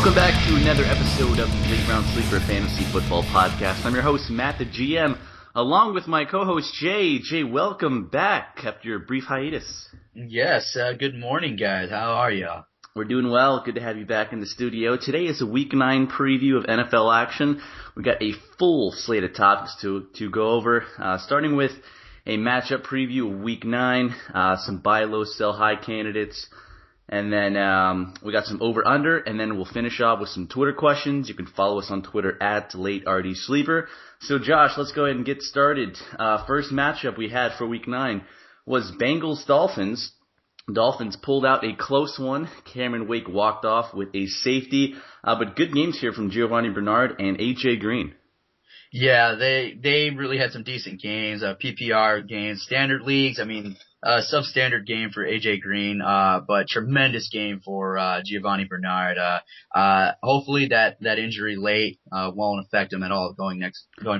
Welcome back to another episode of the Jake Brown Sleeper Fantasy Football Podcast. I'm your host, Matt the GM, along with my co-host, Jay. Jay, welcome back after your brief hiatus. Yes, good morning, guys. How are y'all? We're doing well. Good to have you back in the studio. Today is a Week 9 preview of NFL action. We've got a full slate of topics to go over, starting with a matchup preview of Week 9, some buy low, sell high candidates, and then we got some over-under, and then we'll finish off with some Twitter questions. You can follow us on Twitter at LateRDSleeper. So, Josh, let's go ahead and get started. First matchup we had for Week 9 was Bengals-Dolphins. Dolphins pulled out a close one. Cameron Wake walked off with a safety, but good games here from Giovanni Bernard and A.J. Green. Yeah, they really had some decent games, PPR games, standard leagues. I mean, substandard game for A.J. Green, but tremendous game for Giovanni Bernard. Hopefully that injury late won't affect him at all going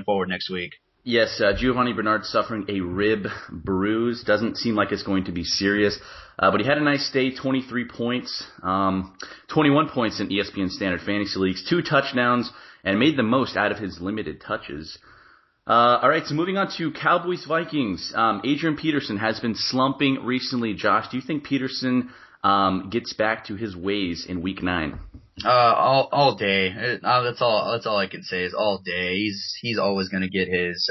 forward next week. Yes, Giovanni Bernard suffering a rib bruise. Doesn't seem like it's going to be serious. But he had a nice day, 23 points, 21 points in ESPN Standard Fantasy Leagues, 2 touchdowns, and made the most out of his limited touches. All right, so moving on to Cowboys-Vikings. Adrian Peterson has been slumping recently. Josh, do you think Peterson gets back to his ways in Week 9? All day. That's all I can say is all day. He's always going to get his.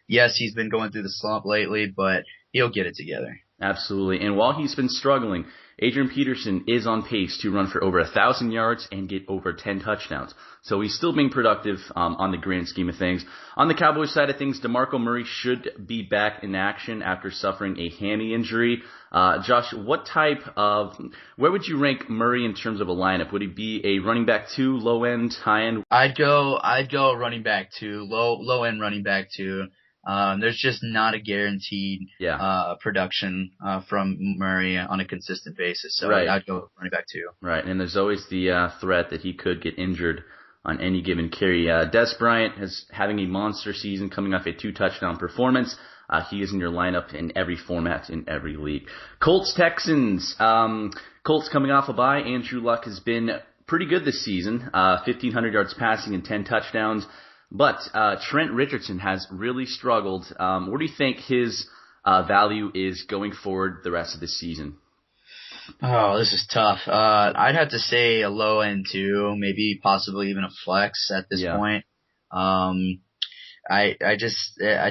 Yes, he's been going through the slump lately, but he'll get it together. Absolutely. And while he's been struggling, Adrian Peterson is on pace to run for over 1,000 yards and get over 10 touchdowns. So he's still being productive on the grand scheme of things. On the Cowboys side of things, DeMarco Murray should be back in action after suffering a hammy injury. Josh, where would you rank Murray in terms of a lineup? Would he be a running back 2, low end, high end? I'd go running back 2, low end running back 2. There's just not a guaranteed production from Murray on a consistent basis. So right. I'd go running back 2. Right, and there's always the threat that he could get injured on any given carry. Des Bryant is having a monster season coming off a 2-touchdown performance. He is in your lineup in every format, in every league. Colts-Texans. Colts coming off a bye. Andrew Luck has been pretty good this season. 1,500 yards passing and 10 touchdowns. But Trent Richardson has really struggled. Where do you think his value is going forward the rest of the season? Oh, this is tough. I'd have to say a low end 2, maybe possibly even a flex at this point. I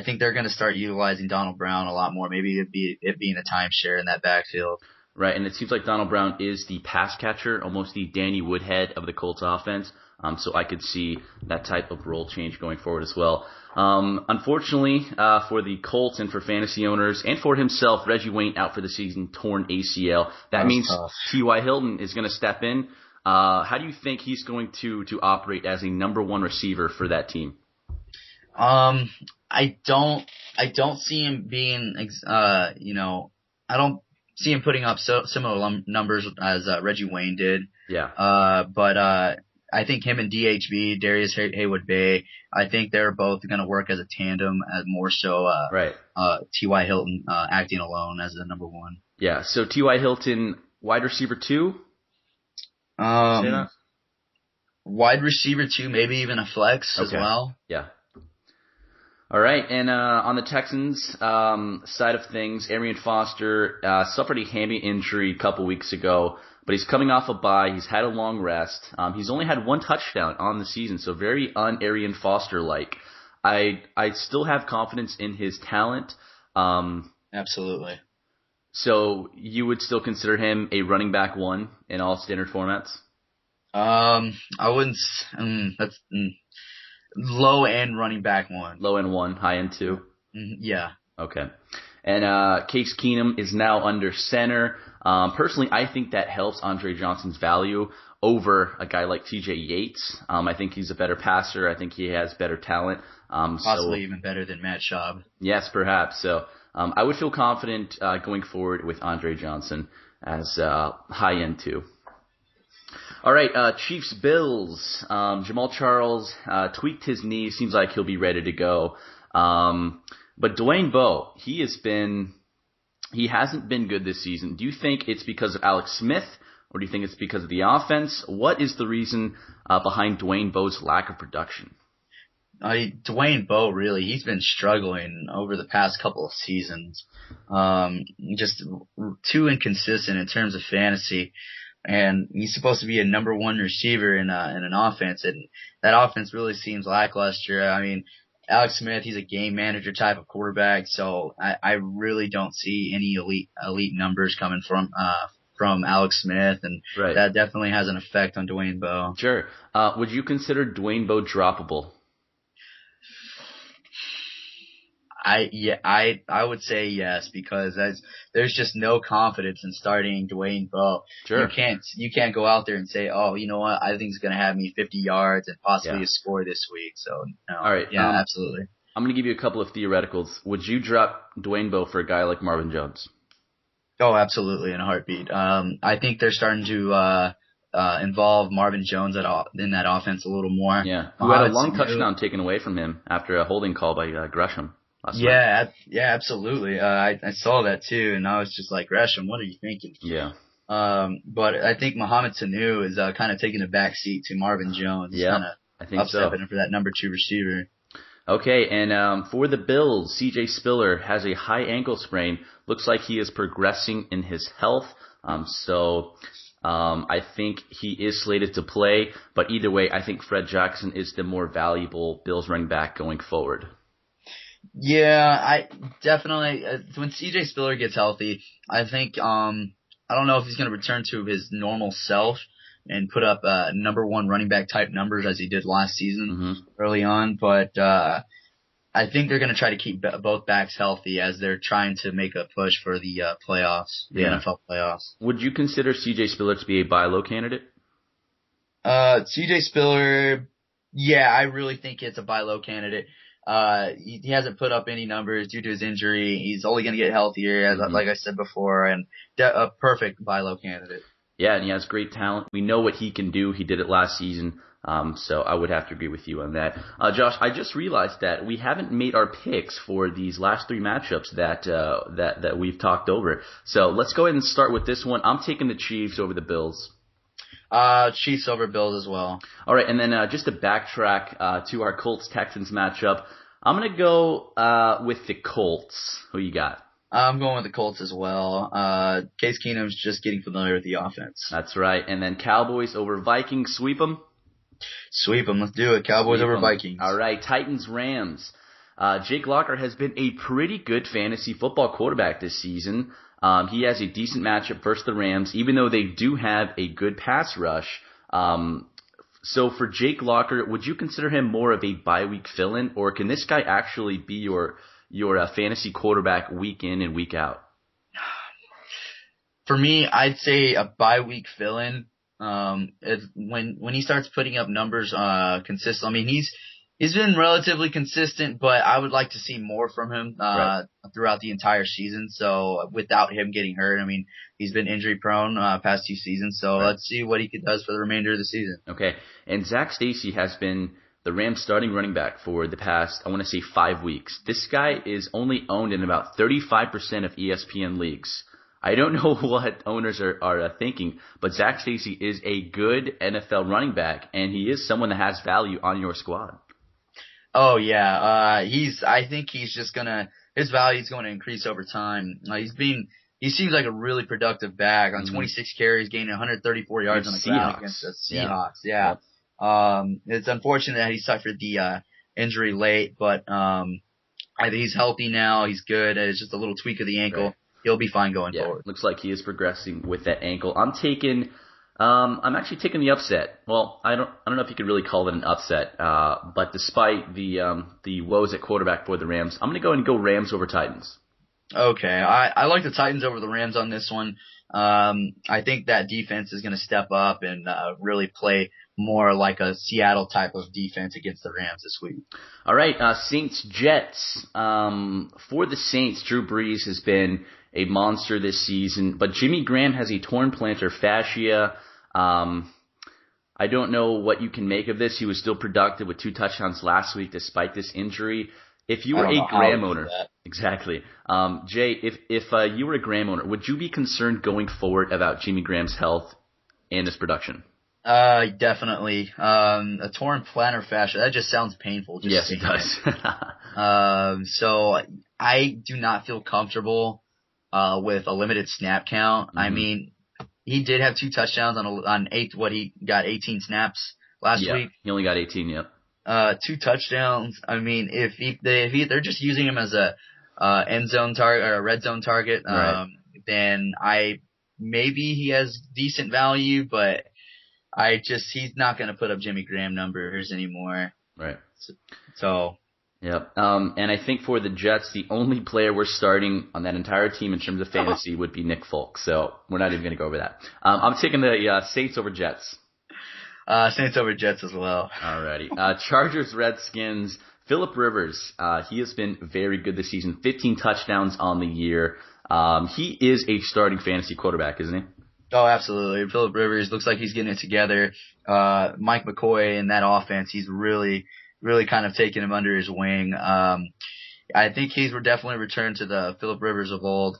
think they're going to start utilizing Donald Brown a lot more. Maybe it being a timeshare in that backfield. Right, and it seems like Donald Brown is the pass catcher, almost the Danny Woodhead of the Colts offense. So I could see that type of role change going forward as well. Unfortunately, for the Colts and for fantasy owners and for himself, Reggie Wayne out for the season, torn ACL. That means T.Y. Hilton is going to step in. How do you think he's going to operate as a number 1 receiver for that team? I don't see him being, I don't see him putting up similar numbers as Reggie Wayne did. Yeah. But I think him and DHB, Darius Haywood-Bay, I think they're both going to work as a tandem, as more so T.Y. Hilton acting alone as the number 1. Yeah, so T.Y. Hilton, wide receiver 2? Wide receiver 2, maybe even a flex as well. Yeah. All right, and on the Texans side of things, Arian Foster suffered a hammy injury a couple weeks ago, but he's coming off a bye. He's had a long rest. He's only had 1 touchdown on the season, so very un-Arian Foster-like. I still have confidence in his talent. Absolutely. So you would still consider him a running back 1 in all standard formats? I wouldn't. That's low end running back 1. Low end 1, high end 2? Yeah. Okay. And Case Keenum is now under center. Personally, I think that helps Andre Johnson's value over a guy like TJ Yates. I think he's a better passer. I think he has better talent. Possibly even better than Matt Schaub. Yes, perhaps. So I would feel confident going forward with Andre Johnson as high end 2. All right, Chiefs-Bills. Jamal Charles tweaked his knee. Seems like he'll be ready to go. But Dwayne Bowe, he hasn't been good this season. Do you think it's because of Alex Smith, or do you think it's because of the offense? What is the reason behind Dwayne Bowe's lack of production? Dwayne Bowe, really, he's been struggling over the past couple of seasons. Just too inconsistent in terms of fantasy. And he's supposed to be a number one receiver in an offense, and that offense really seems lackluster. I mean, Alex Smith, he's a game manager type of quarterback, so I really don't see any elite numbers coming from Alex Smith, and Right. that definitely has an effect on Dwayne Bowe. Sure. Would you consider Dwayne Bowe droppable? I would say yes, because there's just no confidence in starting Dwayne Bowe. Sure. You can't go out there and say, oh, you know what, I think he's gonna have me 50 yards and possibly Yeah. a score this week. So no. All right. Yeah, absolutely. I'm going to give you a couple of theoreticals. Would you drop Dwayne Bowe for a guy like Marvin Jones? Oh, absolutely, in a heartbeat. I think they're starting to involve Marvin Jones in that offense a little more. Yeah. Who had a long Sanu. touchdown taken away from him after a holding call by Gresham last night. Yeah, absolutely. I saw that too, and I was just like, Gresham, what are you thinking? Yeah. But I think Mohamed Sanu is kind of taking a back seat to Marvin Jones. Yeah, Kind of I think so. upstepping for that number 2 receiver. Okay, and for the Bills, C.J. Spiller has a high ankle sprain. Looks like he is progressing in his health. I think he is slated to play. But either way, I think Fred Jackson is the more valuable Bills running back going forward. Yeah, I definitely when CJ Spiller gets healthy, I think I don't know if he's going to return to his normal self and put up number 1 running back type numbers as he did last season early on, but I think they're going to try to keep both backs healthy as they're trying to make a push for the playoffs, the NFL playoffs. Would you consider C.J. Spiller to be a buy low candidate? CJ Spiller, yeah, I really think it's a buy low candidate. He hasn't put up any numbers due to his injury. He's only going to get healthier, like I said before, and a perfect buy low candidate. Yeah, and he has great talent. We know what he can do. He did it last season. So I would have to agree with you on that. Josh, I just realized that we haven't made our picks for these last 3 matchups that we've talked over. So let's go ahead and start with this one. I'm taking the Chiefs over the Bills. Chiefs over Bills as well. All right, and then just to backtrack to our Colts-Texans matchup, I'm going to go with the Colts. Who you got? I'm going with the Colts as well. Case Keenum's just getting familiar with the offense. That's right. And then Cowboys over Vikings. Sweep them? Sweep them. Let's do it. Cowboys Sweep over 'em. Vikings. All right. Titans-Rams. Jake Locker has been a pretty good fantasy football quarterback this season. He has a decent matchup versus the Rams, even though they do have a good pass rush. So for Jake Locker, would you consider him more of a bye-week fill-in, or can this guy actually be your fantasy quarterback week in and week out? For me, I'd say a bye-week fill-in. When he starts putting up numbers consistent, I mean he's been relatively consistent, but I would like to see more from him throughout the entire season. So without him getting hurt, I mean he's been injury prone past 2 seasons. So let's see what he does for the remainder of the season. Okay, and Zach Stacy has been the Rams starting running back for the past, I want to say 5 weeks. This guy is only owned in about 35% of ESPN leagues. I don't know what owners are thinking, but Zach Stacy is a good NFL running back, and he is someone that has value on your squad. Oh yeah, I think he's just his value is going to increase over time. He seems like a really productive back on 26 carries, gaining 134 yards on the ground against the Seahawks. Yeah. It's unfortunate that he suffered the injury late, but I think he's healthy now. He's good. It's just a little tweak of the ankle. Right. He'll be fine going forward. Looks like he is progressing with that ankle. I'm actually taking the upset. Well, I don't know if you could really call it an upset. But despite the woes at quarterback for the Rams, I'm going to go Rams over Titans. Okay. I like the Titans over the Rams on this one. I think that defense is going to step up and really play more like a Seattle type of defense against the Rams this week. All right, Saints-Jets. For the Saints, Drew Brees has been a monster this season, but Jimmy Graham has a torn plantar fascia. I don't know what you can make of this. He was still productive with 2 touchdowns last week despite this injury. If you were a Graham owner, exactly. Jay, if you were a Graham owner, would you be concerned going forward about Jimmy Graham's health and his production? Definitely. A torn plantar fascia. That just sounds painful. Yes, it does. So I do not feel comfortable with a limited snap count. Mm-hmm. I mean, he did have 2 touchdowns on he got 18 snaps last week. He only got 18. Yep. 2 touchdowns. I mean, if they're just using him as a end zone target or a red zone target, Right. then maybe he has decent value, but he's not going to put up Jimmy Graham numbers anymore. Right. So. Yep. And I think for the Jets, the only player we're starting on that entire team in terms of fantasy would be Nick Folk. So we're not even going to go over that. I'm taking the Saints over Jets. Saints over Jets as well. Alrighty. Chargers, Redskins. Phillip Rivers, he has been very good this season. 15 touchdowns on the year. He is a starting fantasy quarterback, isn't he? Oh, absolutely. Phillip Rivers looks like he's getting it together. Mike McCoy in that offense, he's really kind of taking him under his wing. I think we're definitely returned to the Phillip Rivers of old.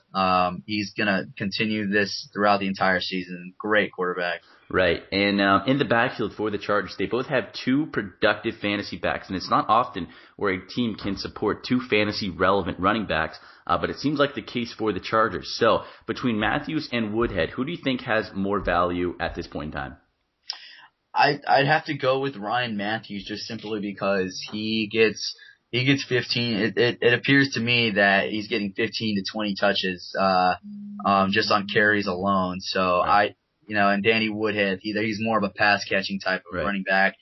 He's going to continue this throughout the entire season. Great quarterback. Right. And in the backfield for the Chargers, they both have 2 productive fantasy backs, and it's not often where a team can support 2 fantasy-relevant running backs, but it seems like the case for the Chargers. So between Matthews and Woodhead, who do you think has more value at this point in time? I'd have to go with Ryan Matthews just simply because he gets 15. It appears to me that he's getting 15 to 20 touches just on carries alone. So right. And Danny Woodhead, he's more of a pass catching type of right. running back.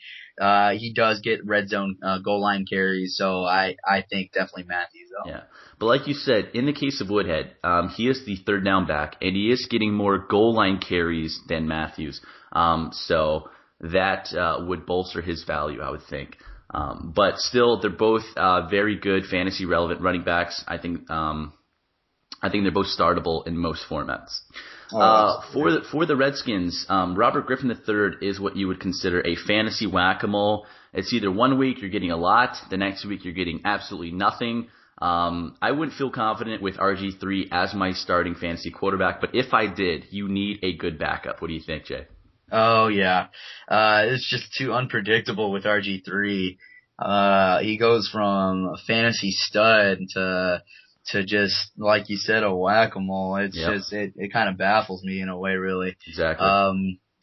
He does get red zone goal line carries, so I think definitely Matthews though. Yeah. But like you said, in the case of Woodhead, he is the third down back, and he is getting more goal line carries than Matthews. So that would bolster his value, I would think. But still, they're both very good fantasy relevant running backs. I think they're both startable in most formats. For the Redskins, Robert Griffin III is what you would consider a fantasy whack-a-mole. It's either one week you're getting a lot, the next week you're getting absolutely nothing. I wouldn't feel confident with RG3 as my starting fantasy quarterback, but if I did, you need a good backup. What do you think, Jay? Oh yeah, it's just too unpredictable with RG3. He goes from a fantasy stud to just, like you said, a whack-a-mole. It's just, it kind of baffles me in a way, really. Exactly.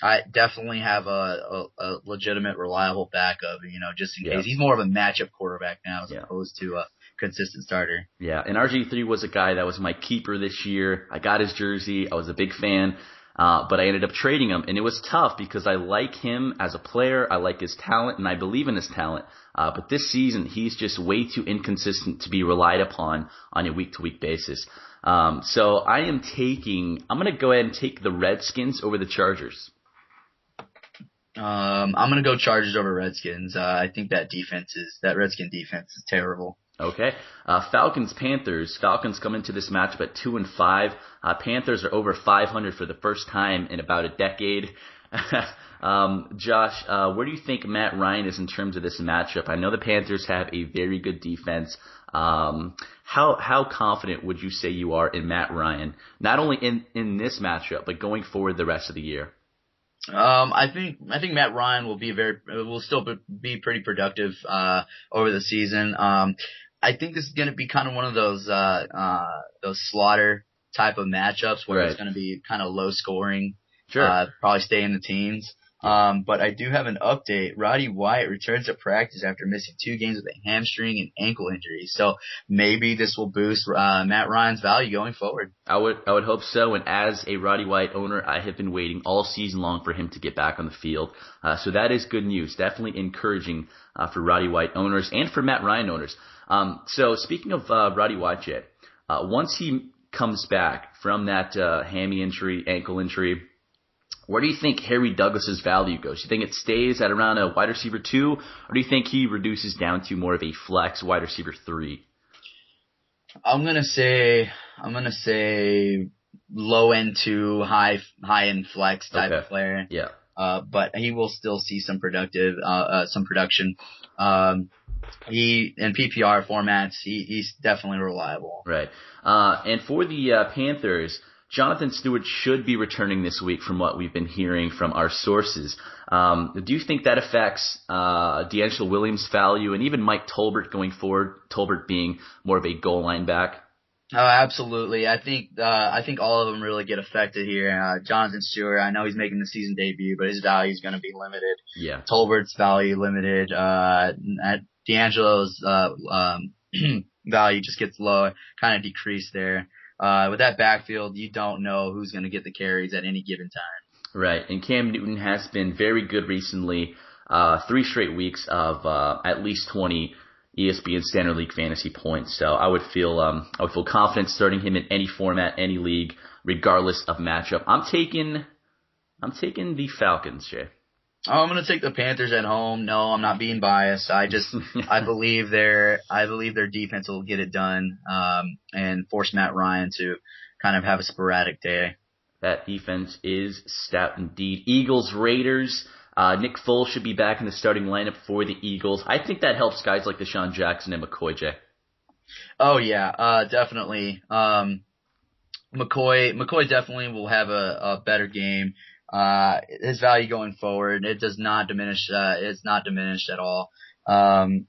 I definitely have a legitimate, reliable backup, just in case. He's more of a matchup quarterback now as opposed to a consistent starter. Yeah, and RG3 was a guy that was my keeper this year. I got his jersey. I was a big fan. But I ended up trading him, and it was tough because I like him as a player, I like his talent, and I believe in his talent. But this season, he's just way too inconsistent to be relied upon on a week-to-week basis. So I'm going to go ahead and take the Redskins over the Chargers. I'm going to go Chargers over Redskins. I think that Redskin defense is terrible. Okay. Falcons, Panthers. Falcons come into this matchup at 2-5. Panthers are over 500 for the first time in about a decade. Josh, where do you think Matt Ryan is in terms of this matchup? I know the Panthers have a very good defense. How confident would you say you are in Matt Ryan, not only in this matchup, but going forward the rest of the year? I think Matt Ryan will still be pretty productive over the season. I think this is going to be kind of one of those slaughter type of matchups where it's going to be kind of low scoring. Sure. Probably stay in the teens. But I do have an update. Roddy White returns to practice after missing 2 games with a hamstring and ankle injury. So maybe this will boost Matt Ryan's value going forward. I would hope so. And as a Roddy White owner, I have been waiting all season long for him to get back on the field. So that is good news. Definitely encouraging for Roddy White owners and for Matt Ryan owners. So speaking of Roddy White, Jay, once he comes back from that hammy injury, ankle injury, where do you think Harry Douglas's value goes? Do you think it stays at around a wide receiver 2, or do you think he reduces down to more of a flex wide receiver 3? I'm gonna say low end 2, high end flex type of player. Yeah. But he will still see some production. He in PPR formats, he's definitely reliable. Right. And for the Panthers, Jonathan Stewart should be returning this week from what we've been hearing from our sources. Do you think that affects DeAngelo Williams' value and even Mike Tolbert going forward, Tolbert being more of a goal line back? Oh, absolutely. I think all of them really get affected here. Jonathan Stewart, I know he's making the season debut, but his value is going to be limited. Yeah. Tolbert's value limited. DeAngelo's value just gets low, kind of decreased there. With that backfield, you don't know who's going to get the carries at any given time. Right, and Cam Newton has been very good recently. 3 straight weeks of at least 20 ESPN Standard League fantasy points. So I would feel confident starting him in any format, any league, regardless of matchup. I'm taking the Falcons, Jay. Oh, I'm going to take the Panthers at home. No, I'm not being biased. I believe their defense will get it done, and force Matt Ryan to kind of have a sporadic day. That defense is stout indeed. Eagles, Raiders. Nick Foles should be back in the starting lineup for the Eagles. I think that helps guys like Deshaun Jackson and McCoy, Jay. Oh yeah, definitely. McCoy definitely will have a better game. His value going forward, it does not diminish. It's not diminished at all.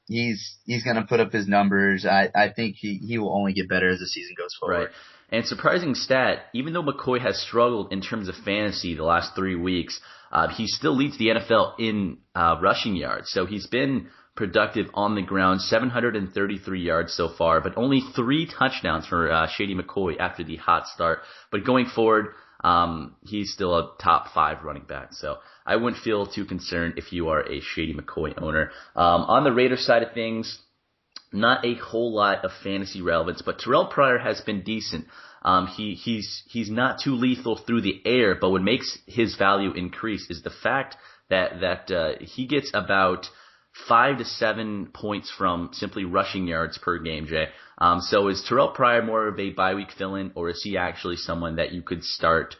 He's gonna put up his numbers. I think he will only get better as the season goes forward. Right. And surprising stat, even though McCoy has struggled in terms of fantasy the last 3 weeks, he still leads the NFL in rushing yards. So he's been productive on the ground, 733 yards so far, but only 3 touchdowns for Shady McCoy after the hot start. But going forward, he's still a top 5 running back. So I wouldn't feel too concerned if you are a Shady McCoy owner. On the Raiders side of things, not a whole lot of fantasy relevance, but Terrell Pryor has been decent. He's not too lethal through the air, but what makes his value increase is the fact that he gets about 5 to 7 points from simply rushing yards per game, Jay. So is Terrell Pryor more of a bye week fill-in, or is he actually someone that you could start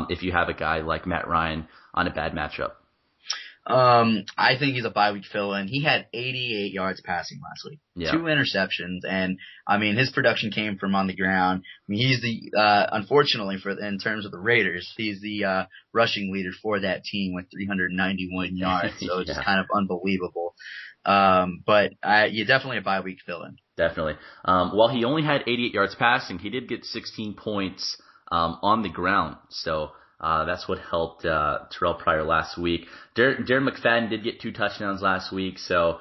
if you have a guy like Matt Ryan on a bad matchup? I think he's a bye week fill-in. He had 88 yards passing last week, 2 interceptions, and I mean his production came from on the ground. I mean he's the unfortunately in terms of the Raiders, he's the rushing leader for that team with 391 yards. So it's just kind of unbelievable. But you're definitely a bye week fill-in. Definitely. While he only had 88 yards passing, he did get 16 points on the ground. So that's what helped Terrell Pryor last week. Darren McFadden did get 2 touchdowns last week, so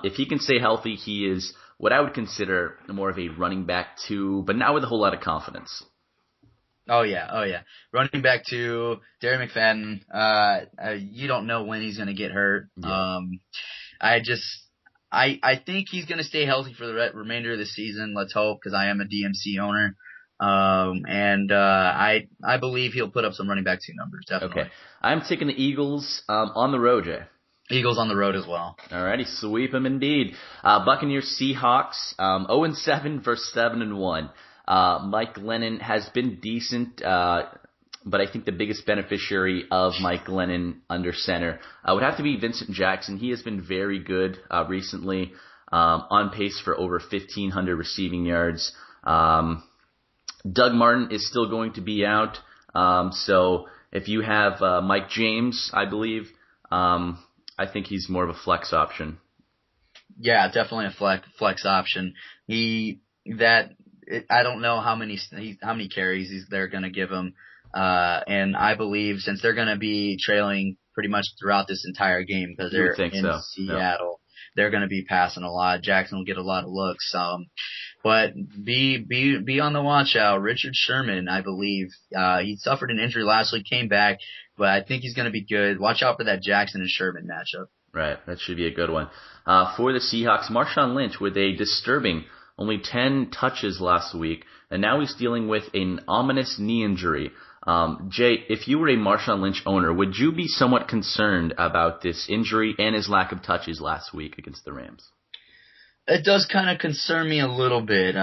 if he can stay healthy, he is what I would consider more of a running back 2, but not with a whole lot of confidence. Oh yeah. Running back 2, Darren McFadden, you don't know when he's going to get hurt. Yeah. I think he's going to stay healthy for the remainder of the season. Let's hope, because I am a DMC owner. I believe he'll put up some running back 2 numbers, definitely. Okay. I'm taking the Eagles on the road, Jay. Eagles on the road as well. Alrighty, sweep them indeed. Buccaneers, Seahawks, 0-7 versus 7-1. Mike Glennon has been decent, but I think the biggest beneficiary of Mike Glennon under center would have to be Vincent Jackson. He has been very good recently, on pace for over 1,500 receiving yards. Doug Martin is still going to be out, so if you have Mike James, I believe, I think he's more of a flex option. Yeah, definitely a flex option. I don't know how many carries they're going to give him, and I believe since they're going to be trailing pretty much throughout this entire game because they're in Seattle, they're going to be passing a lot. Jackson will get a lot of looks. But be on the watch out. Richard Sherman, I believe, he suffered an injury last week, came back, but I think he's going to be good. Watch out for that Jackson and Sherman matchup. Right, that should be a good one. For the Seahawks, Marshawn Lynch with a disturbing only 10 touches last week, and now he's dealing with an ominous knee injury. Jay, if you were a Marshawn Lynch owner, would you be somewhat concerned about this injury and his lack of touches last week against the Rams? It does kind of concern me a little bit.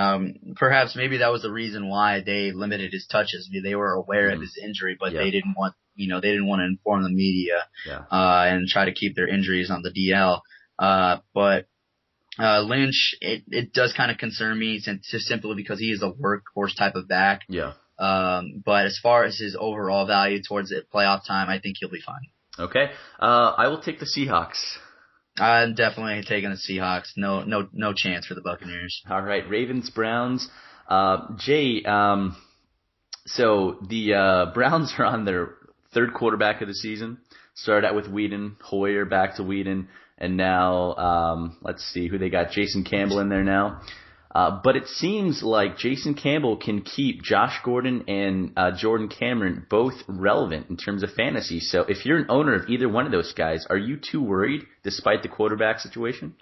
Perhaps maybe that was the reason why they limited his touches. They were aware of his injury, but they didn't want to inform the media and try to keep their injuries on the DL. But Lynch, it does kind of concern me simply because he is a workhorse type of back. Yeah. But as far as his overall value towards the playoff time, I think he'll be fine. Okay. I will take the Seahawks. I'm definitely taking the Seahawks. No chance for the Buccaneers. All right. Ravens, Browns. Jay, so the Browns are on their third quarterback of the season. Started out with Whedon, Hoyer back to Whedon, and now let's see who they got. Jason Campbell in there now. But it seems like Jason Campbell can keep Josh Gordon and Jordan Cameron both relevant in terms of fantasy. So if you're an owner of either one of those guys, are you too worried despite the quarterback situation?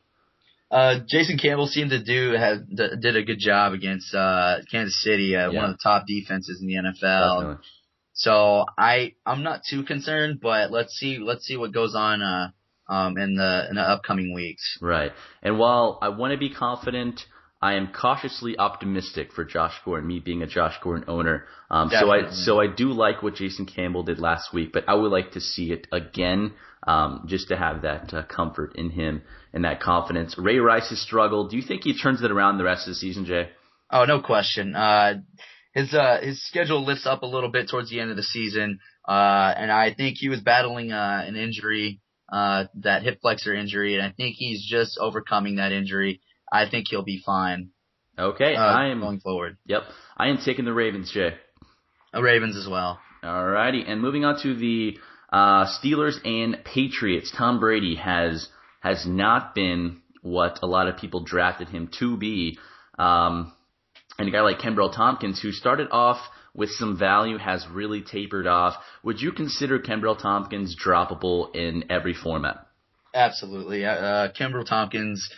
Jason Campbell seemed to did a good job against Kansas City, one of the top defenses in the NFL. Definitely. So I'm not too concerned, but let's see what goes on in the upcoming weeks. Right. And while I want to be confident, I am cautiously optimistic for Josh Gordon, me being a Josh Gordon owner. So I do like what Jason Campbell did last week, but I would like to see it again, just to have that comfort in him and that confidence. Ray Rice has struggled. Do you think he turns it around the rest of the season, Jay? Oh, no question. His schedule lifts up a little bit towards the end of the season, and I think he was battling an injury, that hip flexor injury, and I think he's just overcoming that injury. I think he'll be fine. Okay, going forward. Yep, I am taking the Ravens, Jay. Ravens as well. Alrighty, and moving on to the Steelers and Patriots. Tom Brady has not been what a lot of people drafted him to be. And a guy like Kenbrell Tompkins, who started off with some value, has really tapered off. Would you consider Kenbrell Tompkins droppable in every format? Absolutely. Kenbrell Tompkins,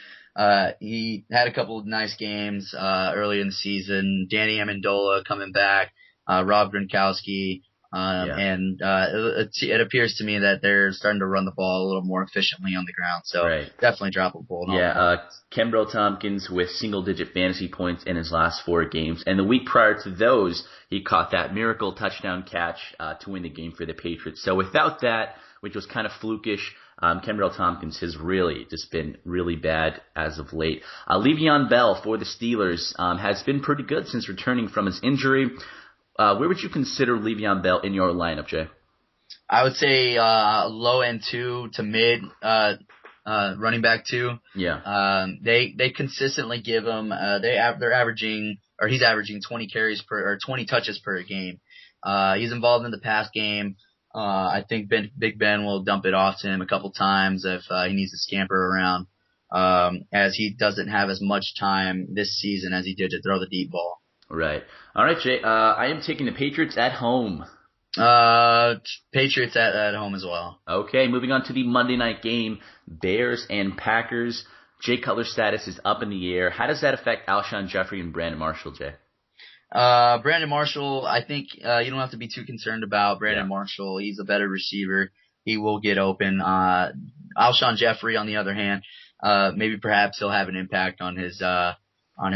he had a couple of nice games early in the season. Danny Amendola coming back, Rob Gronkowski, and it appears to me that they're starting to run the ball a little more efficiently on the ground. So definitely droppable. Kenbrell Tompkins with single-digit fantasy points in his last 4 games. And the week prior to those, he caught that miracle touchdown catch to win the game for the Patriots. So without that, which was kind of flukish, Kenbrell Tompkins has really just been really bad as of late. Le'Veon Bell for the Steelers has been pretty good since returning from his injury. Where would you consider Le'Veon Bell in your lineup, Jay? I would say low end 2 to mid running back 2. Yeah. They consistently give him they're averaging, or he's averaging 20 touches per game. He's involved in the pass game. I think Big Ben will dump it off to him a couple times if he needs to scamper around, as he doesn't have as much time this season as he did to throw the deep ball. Right. All right, Jay. I am taking the Patriots at home. Patriots at home as well. Okay, moving on to the Monday night game, Bears and Packers. Jay Cutler's status is up in the air. How does that affect Alshon Jeffrey and Brandon Marshall, Jay? Brandon Marshall, I think you don't have to be too concerned about Brandon Marshall. He's a better receiver. He will get open. Alshon Jeffrey, on the other hand, maybe perhaps he'll have an impact on his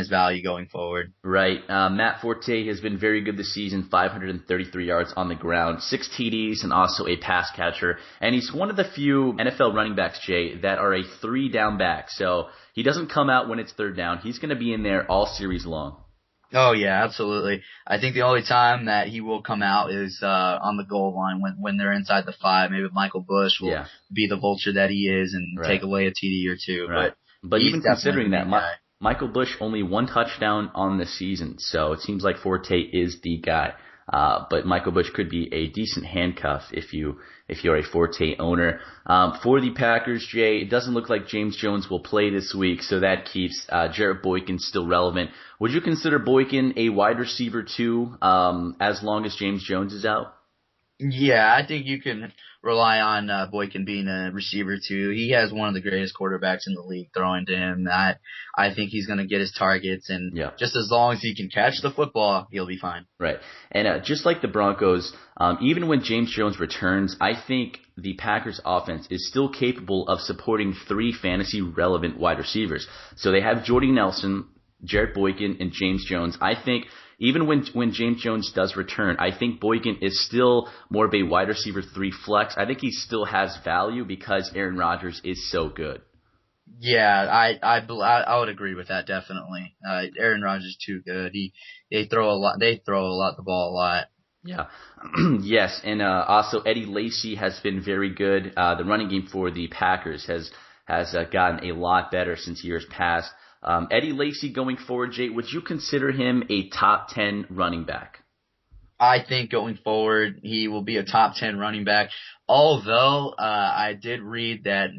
value going forward. Right. Matt Forte has been very good this season, 533 yards on the ground, 6 TDs, and also a pass catcher. And he's one of the few NFL running backs, Jay, that are a 3-down back. So he doesn't come out when it's 3rd down. He's going to be in there all series long. Oh, yeah, absolutely. I think the only time that he will come out is on the goal line when they're inside the 5. Maybe Michael Bush will be the vulture that he is and take away a TD or 2. Right. But even considering that, Michael Bush only 1 touchdown on the season, so it seems like Forte is the guy. But Michael Bush could be a decent handcuff if you're a Forte owner. For the Packers, Jay, it doesn't look like James Jones will play this week, so that keeps Jarrett Boykin still relevant. Would you consider Boykin a wide receiver too, as long as James Jones is out? Yeah, I think you can rely on Boykin being a receiver too. He has one of the greatest quarterbacks in the league throwing to him. I think he's going to get his targets, and just as long as he can catch the football, he'll be fine. Right. And just like the Broncos, even when James Jones returns, I think the Packers offense is still capable of supporting 3 fantasy relevant wide receivers. So they have Jordy Nelson, Jarrett Boykin, and James Jones. I think even when James Jones does return, I think Boykin is still more of a wide receiver 3 flex. I think he still has value because Aaron Rodgers is so good. Yeah, I would agree with that definitely. Aaron Rodgers is too good. They throw a lot. They throw the ball a lot. Yeah. Yes, and also Eddie Lacy has been very good. The running game for the Packers has gotten a lot better since years past. Eddie Lacy going forward, Jay, would you consider him a top 10 running back? I think going forward, he will be a top 10 running back. Although, I did read that,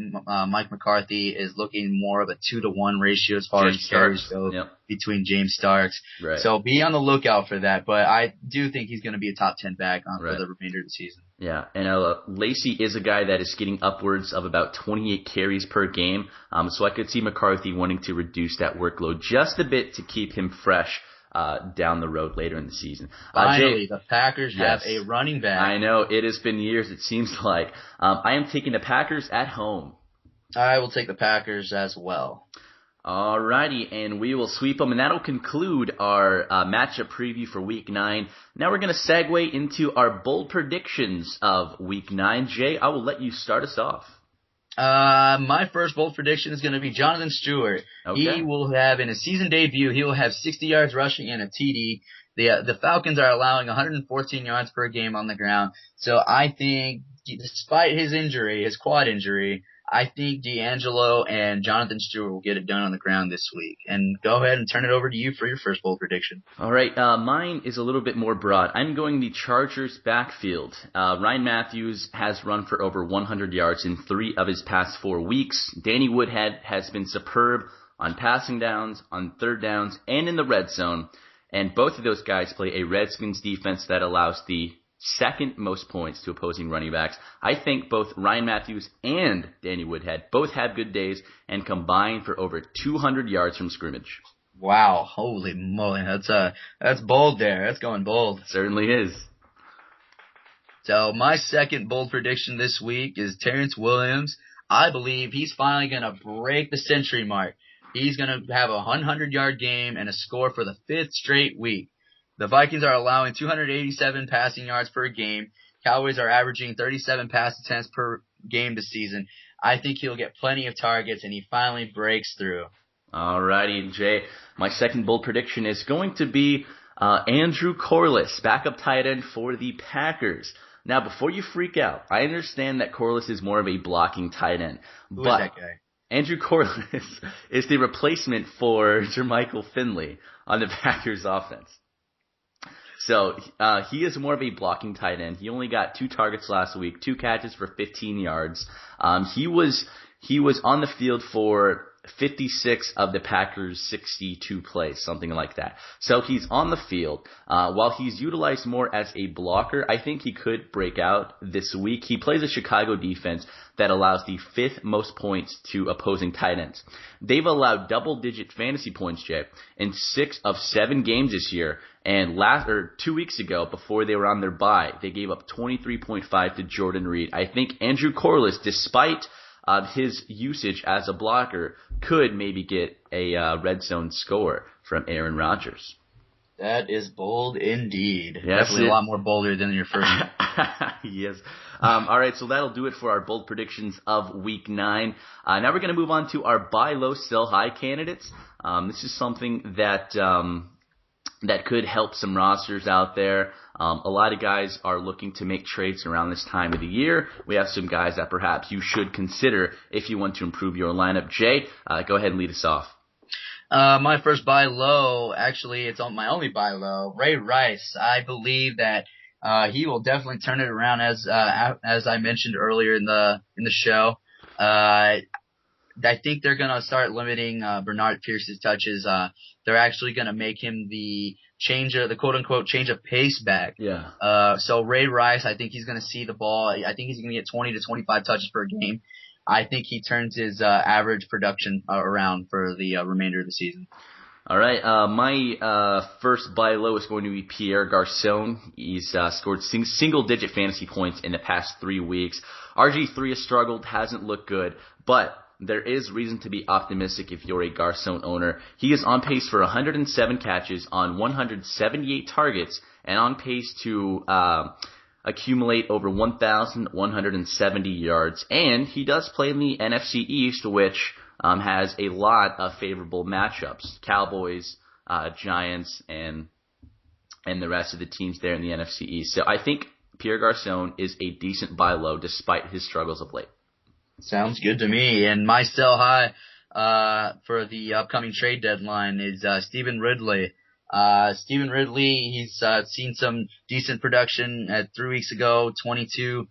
Mike McCarthy is looking more of a 2-to-1 ratio as far James as carries Starks. go Yep. between James Starks. Right. So be on the lookout for that. But I do think he's going to be a top 10 back Right. for the remainder of the season. Yeah, and Lacy is a guy that is getting upwards of about 28 carries per game. So I could see McCarthy wanting to reduce that workload just a bit to keep him fresh down the road later in the season. Finally, Jay, the Packers have yes. a running back. I know, it has been years, it seems like. I am taking the Packers at home. I will take the Packers as well. Alrighty, and we will sweep them, and that'll conclude our matchup preview for Week 9. Now we're going to segue into our bold predictions of Week 9. Jay, I will let you start us off. My first bold prediction is going to be Jonathan Stewart. Okay. He will have, in his season debut, he will have 60 yards rushing and a TD. The Falcons are allowing 114 yards per game on the ground. So I think, despite his injury, his quad injury, I think D'Angelo and Jonathan Stewart will get it done on the ground this week. And go ahead and turn it over to you for your first bold prediction. All right, mine is a little bit more broad. I'm going the Chargers backfield. Ryan Matthews has run for over 100 yards in 3 of his past 4 weeks. Danny Woodhead has been superb on passing downs, on third downs, and in the red zone. And both of those guys play a Redskins defense that allows the second most points to opposing running backs. I think both Ryan Matthews and Danny Woodhead both have good days and combine for over 200 yards from scrimmage. Wow, holy moly, that's bold there. That's going bold. Certainly is. So my second bold prediction this week is Terrence Williams. I believe he's finally going to break the century mark. He's going to have a 100-yard game and a score for the 5th straight week. The Vikings are allowing 287 passing yards per game. Cowboys are averaging 37 pass attempts per game this season. I think he'll get plenty of targets, and he finally breaks through. Alrighty, Jay. My second bold prediction is going to be Andrew Corliss, backup tight end for the Packers. Now, before you freak out, I understand that Corliss is more of a blocking tight end. Who is that guy? Andrew Corliss is the replacement for Jermichael Finley on the Packers offense. So he is more of a blocking tight end. He only got 2 targets last week, 2 catches for 15 yards. He was on the field for 56 of the Packers' 62 plays, something like that. So he's on the field. While he's utilized more as a blocker, I think he could break out this week. He plays a Chicago defense that allows the 5th most points to opposing tight ends. They've allowed double-digit fantasy points, Jay, in 6 of 7 games this year. And 2 weeks ago, before they were on their bye, they gave up 23.5 to Jordan Reed. I think Andrew Corliss, despite his usage as a blocker, could maybe get a red zone score from Aaron Rodgers. That is bold indeed. Yes, Definitely a lot more bolder than your first one. Yes. All right, so that'll do it for our bold predictions of Week 9. Now we're going to move on to our buy low, sell high candidates. This is something that could help some rosters out there. A lot of guys are looking to make trades around this time of the year. We have some guys that perhaps you should consider if you want to improve your lineup. Jay, go ahead and lead us off. My first buy low, actually, it's my only buy low. Ray Rice. I believe that he will definitely turn it around, as I mentioned earlier in the show. I think they're gonna start limiting Bernard Pierce's touches. They're actually gonna make him the quote unquote change of pace back. Yeah. So Ray Rice, I think he's gonna see the ball. I think he's gonna get 20 to 25 touches per game. I think he turns his average production around for the remainder of the season. All right. My first buy low is going to be Pierre Garçon. He's scored single-digit fantasy points in the past 3 weeks. RG3 has struggled, hasn't looked good, but there is reason to be optimistic if you're a Garçon owner. He is on pace for 107 catches on 178 targets and on pace to accumulate over 1,170 yards. And he does play in the NFC East, which has a lot of favorable matchups. Cowboys, Giants, and the rest of the teams there in the NFC East. So I think Pierre Garçon is a decent buy low despite his struggles of late. Sounds good to me. And my sell high for the upcoming trade deadline is Stephen Ridley. Stephen Ridley, he's seen some decent production at 3 weeks ago, 22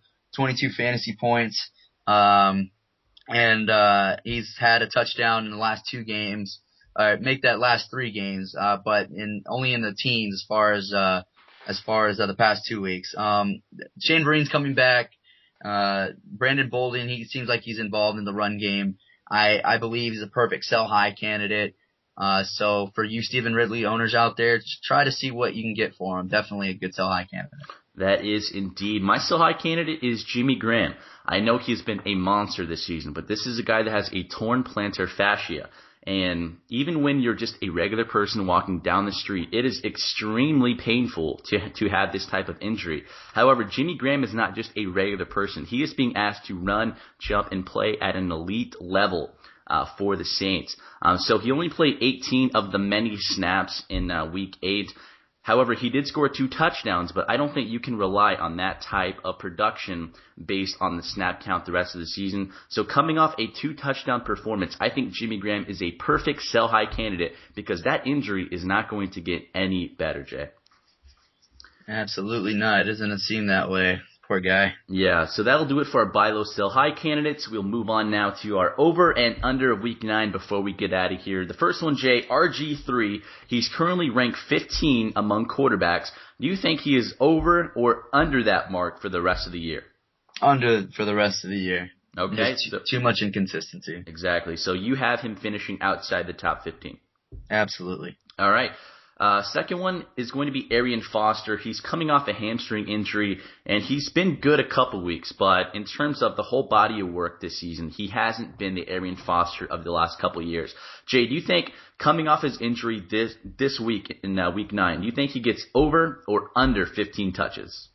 fantasy points. And he's had a touchdown in the last 2 games. Make that last 3 games, but only in the teens as far as the past 2 weeks. Shane Vereen's coming back. Brandon Bolden, he seems like he's involved in the run game. I believe he's a perfect sell high candidate. So for you Stephen Ridley owners out there, just try to see what you can get for him. Definitely a good sell high candidate. That is indeed. My sell high candidate is Jimmy Graham. I know he's been a monster this season, but this is a guy that has a torn plantar fascia. And even when you're just a regular person walking down the street, it is extremely painful to have this type of injury. However, Jimmy Graham is not just a regular person. He is being asked to run, jump, and play at an elite level for the Saints. So he only played 18 of the many snaps in Week 8. However, he did score 2 touchdowns, but I don't think you can rely on that type of production based on the snap count the rest of the season. So coming off a 2-touchdown performance, I think Jimmy Graham is a perfect sell-high candidate because that injury is not going to get any better, Jay. Absolutely not. It doesn't seem that way. Poor guy. Yeah, so that'll do it for our buy low, sell high candidates. We'll move on now to our over and under of Week 9 before we get out of here. The first one, Jay, RG3. He's currently ranked 15 among quarterbacks. Do you think he is over or under that mark for the rest of the year? Under for the rest of the year. Okay. Too much inconsistency. Exactly. So you have him finishing outside the top 15. Absolutely. All right. Second one is going to be Arian Foster. He's coming off a hamstring injury, and he's been good a couple weeks, but in terms of the whole body of work this season, he hasn't been the Arian Foster of the last couple of years. Jay, do you think coming off his injury this week in Week 9, do you think he gets over or under 15 touches?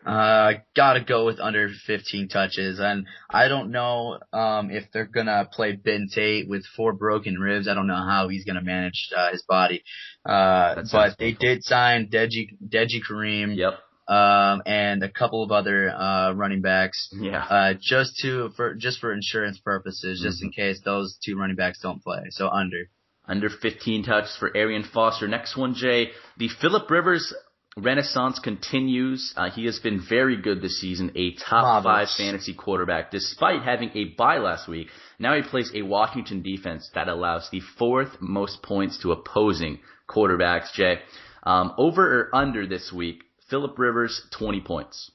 Gotta go with under 15 touches, and I don't know if they're gonna play Ben Tate with 4 broken ribs. I don't know how he's gonna manage his body. But they did sign Deji Kareem. Yep. And a couple of other running backs. Yeah. Just for insurance purposes, just in case those 2 running backs don't play. So under. Under 15 touches for Arian Foster. Next one, Jay. The Phillip Rivers renaissance continues. He has been very good this season, a top 5 fantasy quarterback, despite having a bye last week. Now he plays a Washington defense that allows the 4th most points to opposing quarterbacks, Jay. Over or under this week, Phillip Rivers, 20 points.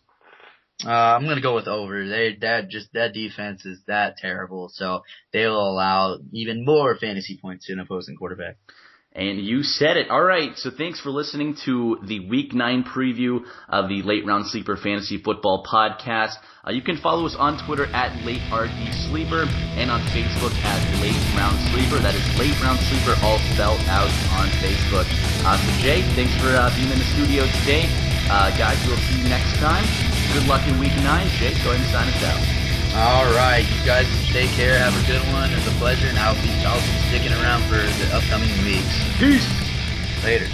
I'm gonna go with over. That defense is that terrible, so they'll allow even more fantasy points to an opposing quarterback. And you said it. All right, so thanks for listening to the Week 9 preview of the Late Round Sleeper Fantasy Football Podcast. You can follow us on Twitter at LateRDSleeper and on Facebook at Late Round Sleeper. That is Late Round Sleeper, all spelled out on Facebook. So Jay, thanks for being in the studio today. Guys, we'll see you next time. Good luck in Week 9. Jay, go ahead and sign us out. All right, you guys take care. Have a good one. It's a pleasure, and I'll be sticking around for the upcoming weeks. Peace. Later.